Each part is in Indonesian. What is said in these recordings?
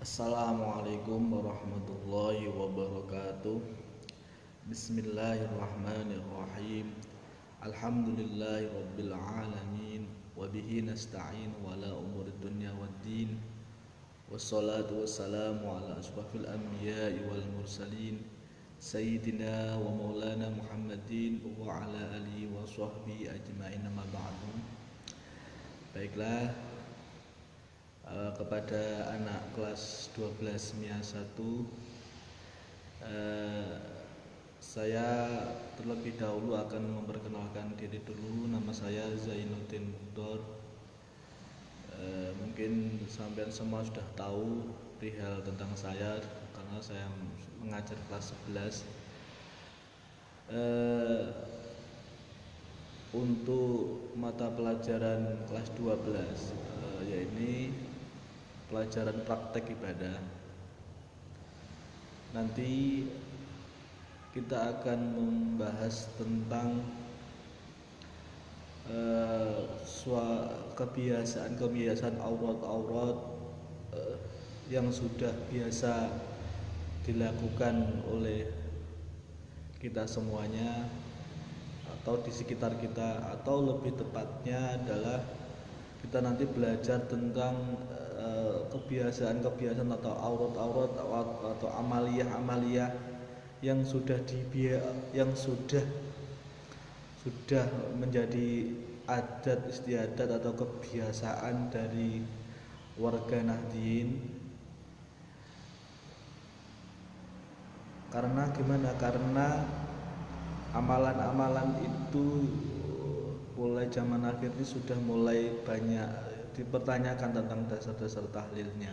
Assalamualaikum warahmatullahi wabarakatuh. Bismillahirrahmanirrahim. Alhamdulillahi rabbil alamin. Wabihi nasta'in wala umuri dunya waddin. Wassalatu wassalamu ala ashrafil anbiya'i wal mursalin Sayyidina wa maulana Muhammadin wa ala alihi wa sahbihi ajma'in, amma ba'du. Baiklah, kepada anak kelas 12 MIA 1, saya terlebih dahulu akan memperkenalkan diri dulu. Nama saya Zainuddin Mukdor. Mungkin sampean semua sudah tahu perihal tentang saya karena saya mengajar kelas 11. Untuk mata pelajaran kelas 12, yaitu pelajaran praktek ibadah. Nanti kita akan membahas tentang kebiasaan aurat-aurat yang sudah biasa dilakukan oleh kita semuanya atau di sekitar kita, atau lebih tepatnya adalah kita nanti belajar tentang kebiasaan-kebiasaan atau aurat-aurat atau amaliyah-amaliyah yang sudah menjadi adat istiadat atau kebiasaan dari warga Nahdien. Karena gimana? Karena amalan-amalan itu mulai zaman akhir ini sudah mulai banyak dipertanyakan tentang dasar-dasar tahlilnya.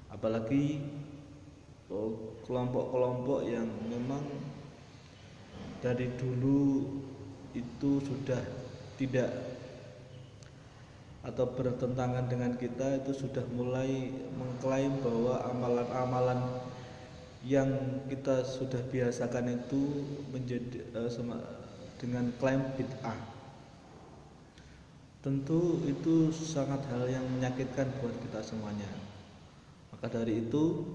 Apalagi kelompok-kelompok yang memang dari dulu itu sudah tidak atau bertentangan dengan kita, itu sudah mulai mengklaim bahwa amalan-amalan yang kita sudah biasakan itu menjadi dengan klaim bid'ah. Tentu itu sangat hal yang menyakitkan buat kita semuanya. Maka dari itu,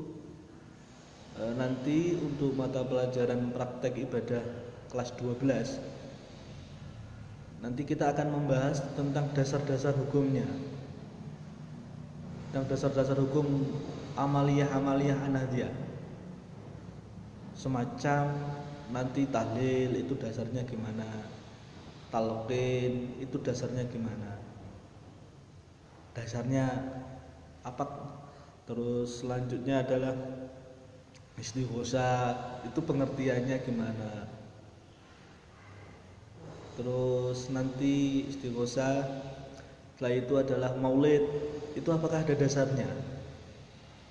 nanti untuk mata pelajaran praktek ibadah kelas 12, nanti kita akan membahas tentang dasar-dasar hukumnya, tentang dasar-dasar hukum amaliyah Ahmadiyah. Semacam nanti tahlil itu dasarnya gimana, talqin itu dasarnya gimana, dasarnya apa. Terus selanjutnya adalah istighosah, itu pengertiannya gimana. Terus nanti istighosah, setelah itu adalah maulid, itu apakah ada dasarnya.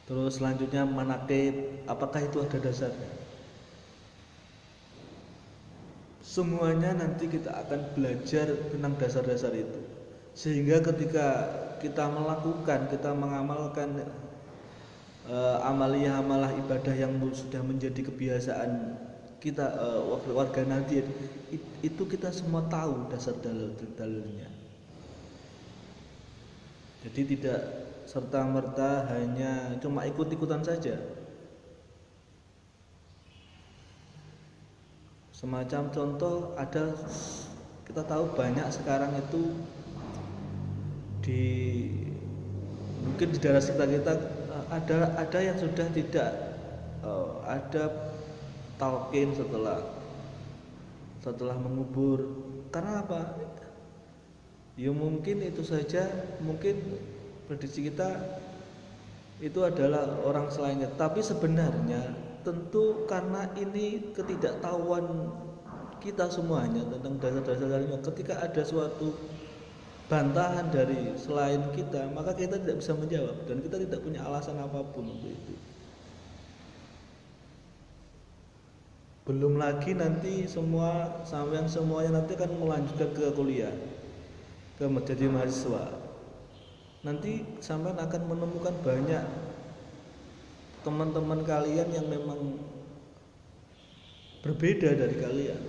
Terus selanjutnya manaqib, apakah itu ada dasarnya. Semuanya nanti kita akan belajar tentang dasar-dasar itu, sehingga ketika kita mengamalkan amaliyah-amalah ibadah yang sudah menjadi kebiasaan kita, warga Nahdien, itu kita semua tahu dasar dalilnya. Jadi tidak serta-merta hanya cuma ikut-ikutan saja. Semacam contoh, ada, kita tahu banyak sekarang itu mungkin di daerah sekitar kita ada yang sudah tidak ada talqin setelah mengubur. Karena apa? Ya mungkin itu saja, mungkin prediksi kita itu adalah orang selainnya. Tapi sebenarnya tentu karena ini ketidaktahuan kita semuanya tentang dasar-dasarnya. Ketika ada suatu bantahan dari selain kita, maka kita tidak bisa menjawab dan kita tidak punya alasan apapun untuk itu. Belum lagi nanti semuanya nanti akan melanjutkan ke kuliah, ke menjadi mahasiswa. Nanti sampean akan menemukan banyak teman-teman kalian yang memang berbeda dari kalian.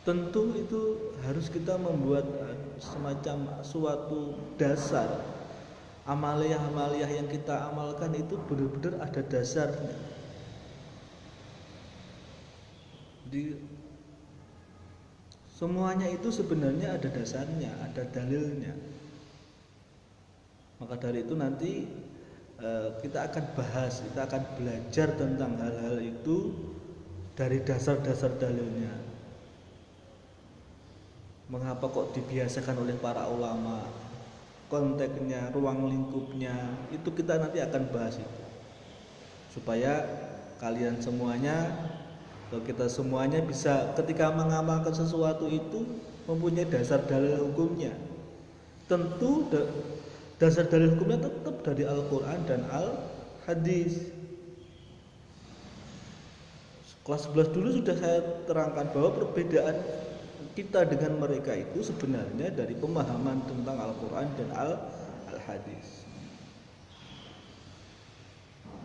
Tentu itu harus kita membuat semacam suatu dasar Amaliyah-amaliyah yang kita amalkan itu benar-benar ada dasarnya. Di semuanya itu sebenarnya ada dasarnya, ada dalilnya. Maka dari itu nanti kita akan bahas, kita akan belajar tentang hal-hal itu dari dasar-dasar dalilnya. Mengapa kok dibiasakan oleh para ulama, konteksnya, ruang lingkupnya, itu kita nanti akan bahas itu. Supaya kalian semuanya, atau kita semuanya bisa ketika mengamalkan sesuatu itu mempunyai dasar dalil hukumnya. Tentu dasar dalil hukumnya tetap dari Al-Quran dan Al-Hadis. Kelas 11 dulu sudah saya terangkan bahwa perbedaan kita dengan mereka itu sebenarnya dari pemahaman tentang Al-Quran dan Al-Hadis.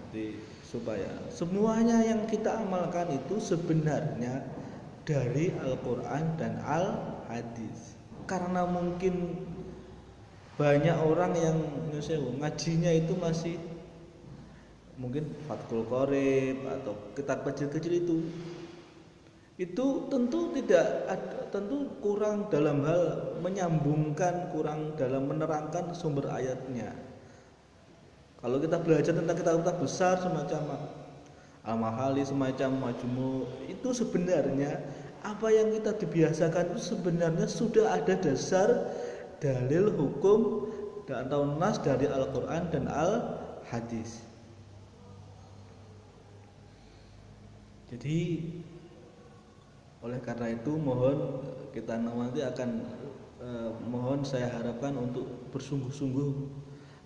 Jadi supaya semuanya yang kita amalkan itu sebenarnya dari Al-Quran dan Al-Hadis. Karena mungkin banyak orang yang ngajinya itu masih mungkin Fathul Qorib atau kitab kecil-kecil itu tentu kurang dalam hal menyambungkan, kurang dalam menerangkan sumber ayatnya. Kalau kita belajar tentang kitab-kitab besar semacam Al-Mahali, semacam Majmu', itu sebenarnya apa yang kita dibiasakan itu sebenarnya sudah ada dasar dalil hukum atau nas dari Al-Quran dan Al-Hadis. Jadi oleh karena itu mohon kita nanti akan mohon saya harapkan untuk bersungguh-sungguh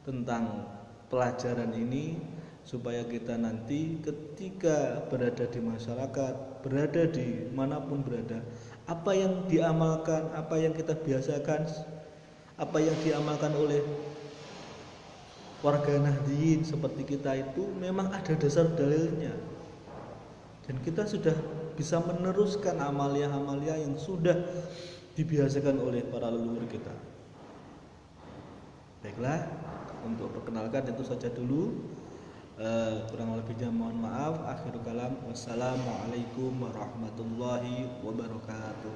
tentang pelajaran ini supaya kita nanti ketika berada di masyarakat, berada di manapun berada, apa yang diamalkan, apa yang kita biasakan, apa yang diamalkan oleh warga Nahdliyin seperti kita itu memang ada dasar dalilnya, dan kita sudah bisa meneruskan amalia-amalia yang sudah dibiasakan oleh para leluhur kita. Baiklah, untuk perkenalkan itu saja dulu. Kurang lebihnya mohon maaf. Akhirul kalam, wassalamualaikum warahmatullahi wabarakatuh.